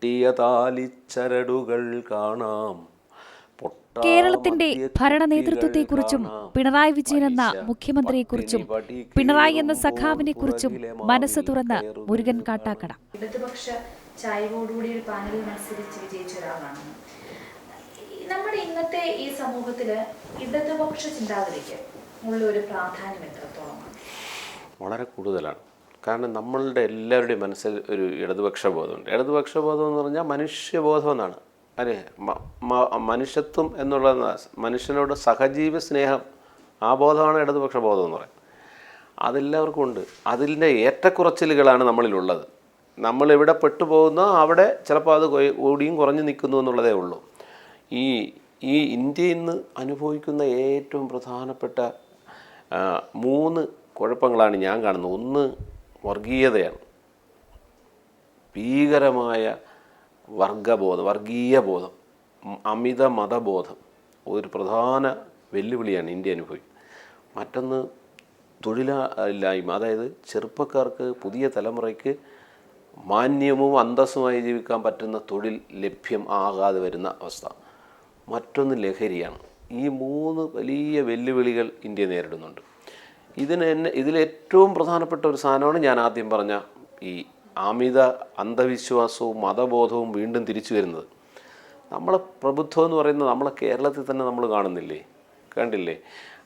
പൊട്ടിയ താലിച്ചരടുകൾ കാണാം, കേരളത്തിന്റെ ഭരണ നേതൃത്വത്തെക്കുറിച്ചും പിണറായി വിജയൻ എന്ന മുഖ്യമന്ത്രിയെക്കുറിച്ചും പിണറായി എന്ന സഖാവിനെക്കുറിച്ചും മനസ്സ് തുറന്ന് മുരുകൻ കാട്ടാക്കട. ഇടതുപക്ഷ ചായ്വോടുകൂടി ഒരു പാനലിൽ മത്സരിച്ച് വിജയിച്ച ഒരാളാണ്. നമ്മുടെ ഇന്നത്തെ ഈ സമൂഹത്തില് ഇടതുപക്ഷ ചിന്താഗതിക്ക് ഉള്ള ഒരു പ്രാധാന്യം എത്രത്തോളമാണ്? വളരെ കൂടുതലാണ്. കാരണം നമ്മളുടെ എല്ലാവരുടെയും മനസ്സിൽ ഒരു ഇടതുപക്ഷ ബോധമുണ്ട്. ഇടതുപക്ഷ ബോധം എന്ന് പറഞ്ഞാൽ മനുഷ്യബോധം എന്നാണ്. അല്ലേ, മനുഷ്യത്വം എന്നുള്ള മനുഷ്യനോട് സഹജീവി സ്നേഹം, ആ ബോധമാണ് ഇടതുപക്ഷ ബോധം എന്ന് പറയുന്നത്. അതെല്ലാവർക്കും ഉണ്ട്. അതിൻ്റെ ഏറ്റക്കുറച്ചിലുകളാണ് നമ്മളിലുള്ളത്. നമ്മളെവിടെ പെട്ടുപോകുന്നോ അവിടെ ചിലപ്പോൾ അത് കൂടിയും കുറഞ്ഞു നിൽക്കുന്നു എന്നുള്ളതേ ഉള്ളൂ. ഈ ഇന്ത്യ ഇന്ന് അനുഭവിക്കുന്ന ഏറ്റവും പ്രധാനപ്പെട്ട 3 കുഴപ്പങ്ങളാണ് ഞാൻ കാണുന്നത്. ഒന്ന് വർഗീയതയാണ്, ഭീകരമായ വർഗീയ ബോധം, അമിത മതബോധം ഒരു പ്രധാന വെല്ലുവിളിയാണ് ഇന്ത്യ അനുഭവിക്കുന്നത്. മറ്റൊന്ന് തൊഴിലില്ലായ്മ, അതായത് ചെറുപ്പക്കാർക്ക്, പുതിയ തലമുറയ്ക്ക് മാന്യവും അന്തസ്സുമായി ജീവിക്കാൻ പറ്റുന്ന തൊഴിൽ ലഭ്യം ആകാതെ വരുന്ന അവസ്ഥ. മറ്റൊന്ന് ലഹരിയാണ്. ഈ 3 വലിയ വെല്ലുവിളികൾ ഇന്ത്യ നേരിടുന്നുണ്ട്. ഇതിലേറ്റവും പ്രധാനപ്പെട്ട ഒരു സാധനമാണ് ഞാൻ ആദ്യം പറഞ്ഞ ഈ അമിത അന്ധവിശ്വാസവും മതബോധവും വീണ്ടും തിരിച്ചു വരുന്നത്. നമ്മളെ പ്രബുദ്ധം എന്ന് പറയുന്നത് നമ്മളെ കേരളത്തിൽ തന്നെ നമ്മൾ കണ്ടില്ലേ.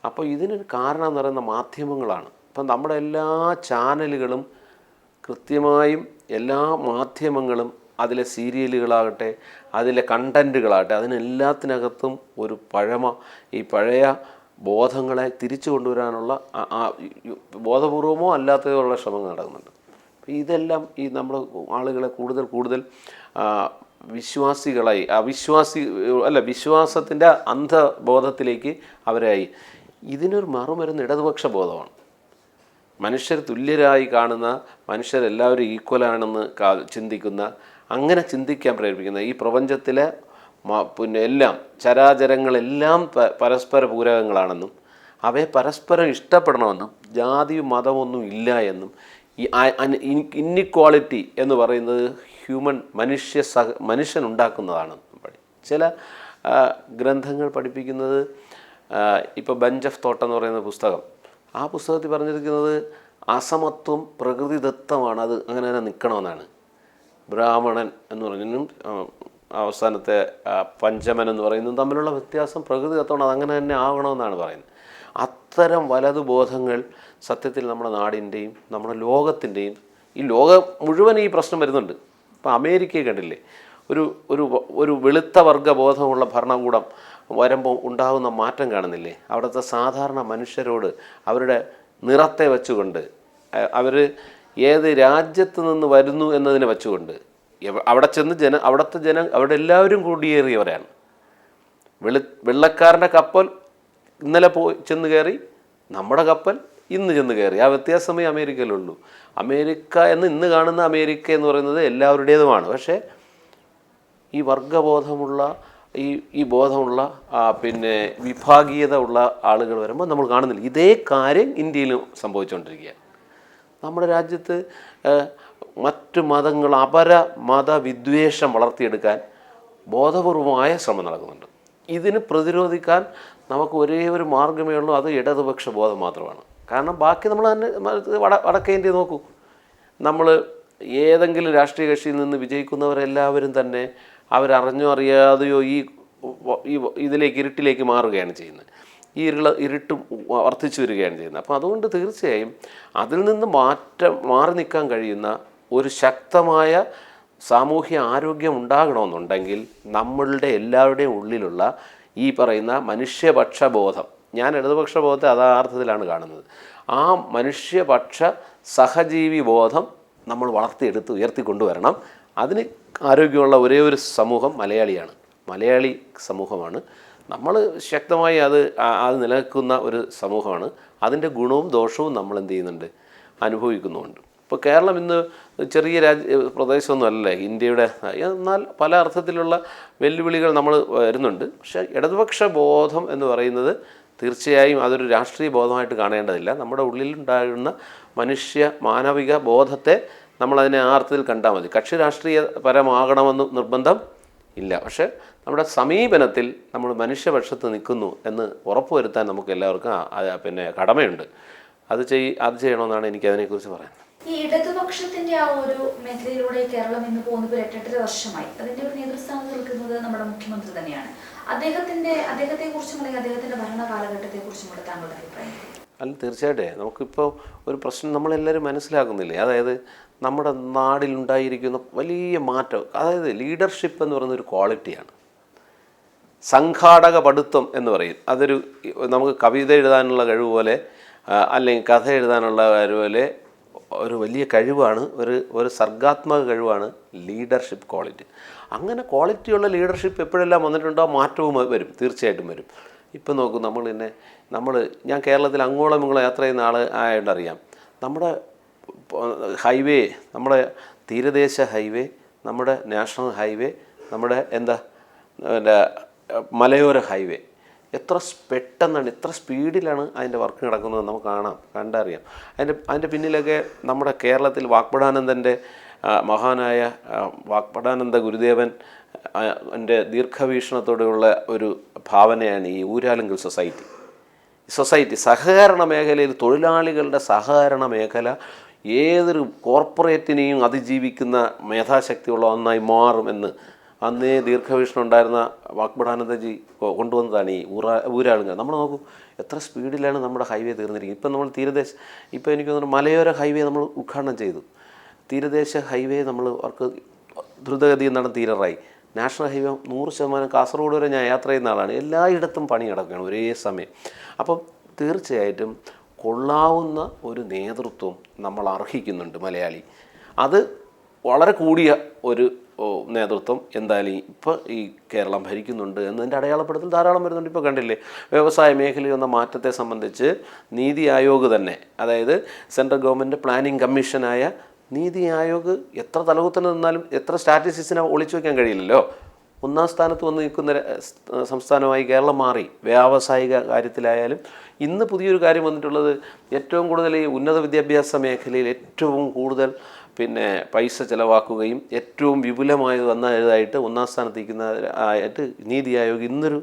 അപ്പോൾ ഇതിനൊരു കാരണം എന്ന് പറയുന്ന മാധ്യമങ്ങളാണ്. ഇപ്പം നമ്മുടെ എല്ലാ ചാനലുകളും കൃത്യമായും എല്ലാ മാധ്യമങ്ങളും അതിലെ സീരിയലുകളാകട്ടെ, അതിലെ കണ്ടൻറ്റുകളാകട്ടെ, അതിനെല്ലാത്തിനകത്തും ഒരു ഈ പഴയ ബോധങ്ങളെ തിരിച്ചു കൊണ്ടുവരാനുള്ള ബോധപൂർവമോ അല്ലാത്തതോ ശ്രമങ്ങൾ നടക്കുന്നുണ്ട്. ഇതെല്ലാം ഈ നമ്മൾ ആളുകളെ കൂടുതൽ വിശ്വാസികളായി, വിശ്വാസത്തിൻ്റെ അന്ധബോധത്തിലേക്ക് അവരായി. ഇതിനൊരു മറുമരുന്ന് ഇടതുപക്ഷ ബോധമാണ്. മനുഷ്യർ തുല്യരായി കാണുന്ന, മനുഷ്യരെല്ലാവരും ഈക്വലാണെന്ന് ചിന്തിക്കുന്ന, അങ്ങനെ ചിന്തിക്കാൻ പ്രേരിപ്പിക്കുന്ന, ഈ പ്രപഞ്ചത്തിലെ എല്ലാം ചരാചരങ്ങളെല്ലാം പരസ്പര പൂരകങ്ങളാണെന്നും അവയെ പരസ്പരം ഇഷ്ടപ്പെടണമെന്നും ജാതിയും മതമൊന്നും ഇല്ല എന്നും ഈ ഇന്നിക്വാളിറ്റി എന്ന് പറയുന്നത് മനുഷ്യനുണ്ടാക്കുന്നതാണ്. ചില ഗ്രന്ഥങ്ങൾ പഠിപ്പിക്കുന്നത്, ഇപ്പോൾ ബഞ്ച് ഓഫ് തോട്ട് എന്ന് പറയുന്ന പുസ്തകം, ആ പുസ്തകത്തിൽ പറഞ്ഞിരിക്കുന്നത് അസമത്വം പ്രകൃതിദത്തമാണ്, അത് അങ്ങനെ തന്നെ നിൽക്കണമെന്നാണ്. ബ്രാഹ്മണൻ എന്ന് പറഞ്ഞാലും അവസാനത്തെ പഞ്ചമൻ എന്ന് പറയുന്നതും തമ്മിലുള്ള വ്യത്യാസം പ്രകൃതിദത്തമാണ്, അതങ്ങനെ തന്നെ ആകണമെന്നാണ് പറയുന്നത്. അത്തരം വലതുബോധങ്ങൾ സത്യത്തിൽ നമ്മുടെ നാടിൻ്റെയും നമ്മുടെ ലോകത്തിൻ്റെയും, ഈ ലോകം മുഴുവൻ ഈ പ്രശ്നം വരുന്നുണ്ട്. ഇപ്പോൾ അമേരിക്കയെ കണ്ടില്ലേ, ഒരു വെളുത്ത വർഗബോധമുള്ള ഭരണകൂടം വരുമ്പോൾ ഉണ്ടാകുന്ന മാറ്റം കാണുന്നില്ലേ? അവിടുത്തെ സാധാരണ മനുഷ്യരോട് അവരുടെ നിറത്തെ വെച്ചുകൊണ്ട്, അവർ ഏത് രാജ്യത്ത് നിന്ന് വരുന്നു എന്നതിനെ വെച്ചുകൊണ്ട്, അവിടെ ചെന്ന് അവിടെ എല്ലാവരും കുടിയേറിയവരാണ്. വെള്ളക്കാരൻ്റെ കപ്പൽ ഇന്നലെ ചെന്ന് കയറി, നമ്മുടെ കപ്പൽ ഇന്ന് ചെന്ന് കയറി. ആ വ്യത്യാസമേ അമേരിക്കയിലുള്ളൂ. അമേരിക്ക ഇന്ന് കാണുന്ന അമേരിക്ക എന്ന് പറയുന്നത് എല്ലാവരുടേതുമാണ്. പക്ഷേ ഈ വർഗബോധമുള്ള ഈ ബോധമുള്ള വിഭാഗീയത ഉള്ള ആളുകൾ വരുമ്പോൾ നമ്മൾ കാണുന്നില്ല. ഇതേ കാര്യം ഇന്ത്യയിലും സംഭവിച്ചുകൊണ്ടിരിക്കുകയാണ്. നമ്മുടെ രാജ്യത്ത് മറ്റു മതങ്ങൾ, മതവിദ്വേഷം വളർത്തിയെടുക്കാൻ ബോധപൂർവമായ ശ്രമം നടക്കുന്നുണ്ട്. ഇതിന് പ്രതിരോധിക്കാൻ നമുക്ക് ഒരേ ഒരു മാർഗ്ഗമേ ഉള്ളൂ, അത് ഇടതുപക്ഷ ബോധം മാത്രമാണ്. കാരണം ബാക്കി നമ്മൾ തന്നെ വടക്കേ ഇന്ത്യ നോക്കൂ, നമ്മൾ ഏതെങ്കിലും രാഷ്ട്രീയ കക്ഷിയിൽ നിന്ന് വിജയിക്കുന്നവരെല്ലാവരും തന്നെ അവരറിഞ്ഞോ അറിയാതെയോ ഈ ഇരുട്ടിലേക്ക് മാറുകയാണ് ചെയ്യുന്നത്. ഈ ഇരുട്ട് വർദ്ധിച്ചു വരികയാണ് ചെയ്യുന്നത്. അപ്പോൾ അതുകൊണ്ട് തീർച്ചയായും അതിൽ നിന്ന് മാറി നിൽക്കാൻ കഴിയുന്ന ഒരു ശക്തമായ സാമൂഹ്യ ആരോഗ്യം ഉണ്ടാകണമെന്നുണ്ടെങ്കിൽ നമ്മളുടെ എല്ലാവരുടെയും ഉള്ളിലുള്ള ഈ പറയുന്ന മനുഷ്യപക്ഷബോധം, ഞാൻ ഇടതുപക്ഷ ബോധത്തെ അതാർത്ഥത്തിലാണ് കാണുന്നത്, ആ മനുഷ്യപക്ഷ സഹജീവി ബോധം നമ്മൾ ഉയർത്തിക്കൊണ്ടുവരണം. അതിന് ആരോഗ്യമുള്ള ഒരേ ഒരു സമൂഹം മലയാളി സമൂഹമാണ്. നമ്മൾ ശക്തമായി അത് നിലനിൽക്കുന്ന ഒരു സമൂഹമാണ്. അതിൻ്റെ ഗുണവും ദോഷവും നമ്മൾ എന്ത് ചെയ്യുന്നുണ്ട്, അനുഭവിക്കുന്നുമുണ്ട്. ഇപ്പോൾ കേരളം ഇന്ന് ചെറിയ പ്രദേശമൊന്നും അല്ലല്ലേ ഇന്ത്യയുടെ, എന്നാൽ പല അർത്ഥത്തിലുള്ള വെല്ലുവിളികൾ നമ്മൾ വരുന്നുണ്ട്. പക്ഷേ ഇടതുപക്ഷ ബോധം എന്ന് പറയുന്നത് തീർച്ചയായും അതൊരു രാഷ്ട്രീയ ബോധമായിട്ട് കാണേണ്ടതില്ല. നമ്മുടെ ഉള്ളിലുണ്ടാകുന്ന മാനവിക ബോധത്തെ നമ്മളതിനെ ആ അർത്ഥത്തിൽ കണ്ടാൽ മതി. കക്ഷി രാഷ്ട്രീയപരമാകണമെന്ന് നിർബന്ധം ഇല്ല. പക്ഷേ നമ്മുടെ സമീപനത്തിൽ നമ്മൾ മനുഷ്യപക്ഷത്ത് നിൽക്കുന്നു എന്ന് ഉറപ്പുവരുത്താൻ നമുക്ക് എല്ലാവർക്കും പിന്നെ കടമയുണ്ട്. അത് ചെയ്യണമെന്നാണ് എനിക്ക് അതിനെക്കുറിച്ച് പറയാൻ. ഈ ഇടതുപക്ഷത്തിന്റെ ആ ഒരു മേഖലയിലൂടെ കേരളം ഇന്ന് പോകുന്നത് 8-8 വർഷമായി. അതിന്റെ ഒരു നേതൃസ്ഥാനത്ത് നിൽക്കുന്നത് നമ്മുടെ മുഖ്യമന്ത്രി തന്നെയാണ്. അദ്ദേഹത്തെ കുറിച്ചും അല്ലെങ്കിൽ അദ്ദേഹത്തിന്റെ ഭരണ കാലഘട്ടത്തെ കുറിച്ചും കൂടെ താങ്കളുടെ അഭിപ്രായം? അല്ല, തീർച്ചയായിട്ടും നമുക്കിപ്പോൾ ഒരു പ്രശ്നം നമ്മളെല്ലാവരും മനസ്സിലാക്കുന്നില്ലേ, അതായത് നമ്മുടെ നാടിലുണ്ടായിരിക്കുന്ന വലിയ മാറ്റം, അതായത് ലീഡർഷിപ്പ് എന്ന് പറയുന്നൊരു ക്വാളിറ്റിയാണ്. സംഘാടക പടുത്വം എന്ന് പറയും. അതൊരു നമുക്ക് കവിത എഴുതാനുള്ള കഴിവ് പോലെ അല്ലെങ്കിൽ കഥ എഴുതാനുള്ള കഴിവ് പോലെ ഒരു വലിയ കഴിവാണ്, ഒരു സർഗാത്മക കഴിവാണ് ലീഡർഷിപ്പ് ക്വാളിറ്റി. അങ്ങനെ ക്വാളിറ്റിയുള്ള ലീഡർഷിപ്പ് എപ്പോഴെല്ലാം വന്നിട്ടുണ്ടോ മാറ്റവും വരും, തീർച്ചയായിട്ടും വരും. ഇപ്പം നോക്കൂ, ഞാൻ കേരളത്തിൽ അങ്ങോളം ഇങ്ങോളം യാത്ര ചെയ്യുന്ന ആൾ ആയതുകൊണ്ടറിയാം. നമ്മുടെ ഹൈവേ, നമ്മുടെ തീരദേശ ഹൈവേ, നമ്മുടെ നാഷണൽ ഹൈവേ, നമ്മുടെ മലയോര ഹൈവേ എത്ര പെട്ടെന്നാണ്, എത്ര സ്പീഡിലാണ് അതിൻ്റെ വർക്ക് നടക്കുന്നത് നമുക്ക് കണ്ടറിയാം. അതിൻ്റെ പിന്നിലൊക്കെ നമ്മുടെ കേരളത്തിൽ വാഗ്ഭടാനന്ദൻ്റെ മഹാനായ വാഗ്ഭടാനന്ദ ഗുരുദേവൻ എൻ്റെ ദീർഘവീക്ഷണത്തോടെയുള്ള ഒരു ഭാവനയാണ് ഈ ഊരാലുങ്കൽ സൊസൈറ്റി. സഹകരണ മേഖലയിൽ തൊഴിലാളികളുടെ സഹകരണ മേഖല ഏതൊരു കോർപ്പറേറ്റിനെയും അതിജീവിക്കുന്ന മേധാശക്തിയുള്ള ഒന്നായി മാറുമെന്ന് അന്നേ ദീർഘവീക്ഷണം ഉണ്ടായിരുന്ന വാഗ്ഭടാനന്ദജി കൊണ്ടുവന്നതാണ് ഈ ഊരാളുങ്കൽ. നമ്മൾ നോക്കൂ എത്ര സ്പീഡിലാണ് നമ്മുടെ ഹൈവേ തീർന്നിരിക്കുന്നത്. ഇപ്പം നമ്മൾ ഇപ്പോൾ എനിക്ക് തോന്നുന്നു മലയോര ഹൈവേ നമ്മൾ ഉദ്ഘാടനം ചെയ്തു. തീരദേശ ഹൈവേ നമ്മൾ അവർക്ക് ദ്രുതഗതിയിൽ നടന്ന് തീരാറായി. നാഷണൽ ഹൈവേ 100% കാസർഗോഡ് വരെ ഞാൻ യാത്ര ചെയ്യുന്ന ആളാണ്. എല്ലായിടത്തും പണി നടക്കുകയാണ് ഒരേ സമയം. അപ്പം തീർച്ചയായിട്ടും കൊള്ളാവുന്ന ഒരു നേതൃത്വം നമ്മൾ അർഹിക്കുന്നുണ്ട് മലയാളി. അത് വളരെ കൂടിയ ഒരു നേതൃത്വം എന്തായാലും ഇപ്പോൾ ഈ കേരളം ഭരിക്കുന്നുണ്ട് എന്നതിൻ്റെ അടയാളപ്പെടുത്തൽ ധാരാളം വരുന്നുണ്ട്. ഇപ്പോൾ കണ്ടില്ലേ, വ്യവസായ മേഖലയിൽ വന്ന മാറ്റത്തെ സംബന്ധിച്ച് നീതി ആയോഗ് തന്നെ, അതായത് central government planning കമ്മീഷനായ NITI Aayog എത്ര തലകുത്തന്നെ നിന്നാലും എത്ര സ്റ്റാറ്റിസ്റ്റിക്സിനെ ഒളിച്ചു വയ്ക്കാൻ കഴിയില്ലല്ലോ. 1ാം സ്ഥാനത്ത് വന്ന് നിൽക്കുന്ന സംസ്ഥാനമായി കേരളം മാറി. വ്യാവസായിക കാര്യത്തിലായാലും ഇന്ന് പുതിയൊരു കാര്യം വന്നിട്ടുള്ളത്, ഏറ്റവും കൂടുതൽ ഈ ഉന്നത വിദ്യാഭ്യാസ മേഖലയിൽ ഏറ്റവും കൂടുതൽ പൈസ ചിലവാക്കുകയും ഏറ്റവും വിപുലമായത് വന്നതായിട്ട് 1ാം സ്ഥാനത്ത് നിൽക്കുന്നതായിട്ട് നീതി ആയോഗ് ഇന്നൊരു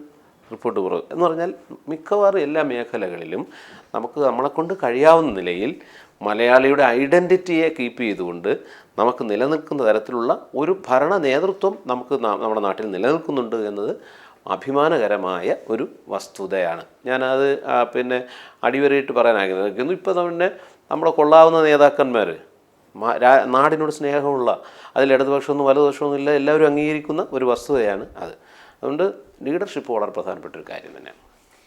റിപ്പോർട്ട് പുറത്തു. എന്ന് പറഞ്ഞാൽ മിക്കവാറും എല്ലാ മേഖലകളിലും നമുക്ക് നമ്മളെക്കൊണ്ട് കഴിയാവുന്ന നിലയിൽ മലയാളിയുടെ ഐഡൻറ്റിറ്റിയെ കീപ്പ് ചെയ്തുകൊണ്ട് നമുക്ക് നിലനിൽക്കുന്ന തരത്തിലുള്ള ഒരു ഭരണ നേതൃത്വം നമ്മുടെ നാട്ടിൽ നിലനിൽക്കുന്നുണ്ട് എന്നത് അഭിമാനകരമായ ഒരു വസ്തുതയാണ്. ഞാനത് അടിവരയിട്ട് പറയാൻ ആഗ്രഹിക്കുന്നു. ഇപ്പോൾ നമ്മുടെ കൊള്ളാവുന്ന നേതാക്കന്മാർ, നാടിനോട് സ്നേഹമുള്ള, അതിൽ ഇടതുപക്ഷമൊന്നും വലതുപക്ഷമൊന്നും ഇല്ല, എല്ലാവരും അംഗീകരിക്കുന്ന ഒരു വസ്തുതയാണ് അത്. അതുകൊണ്ട് ലീഡർഷിപ്പ് വളരെ പ്രധാനപ്പെട്ട ഒരു കാര്യം തന്നെയാണ്.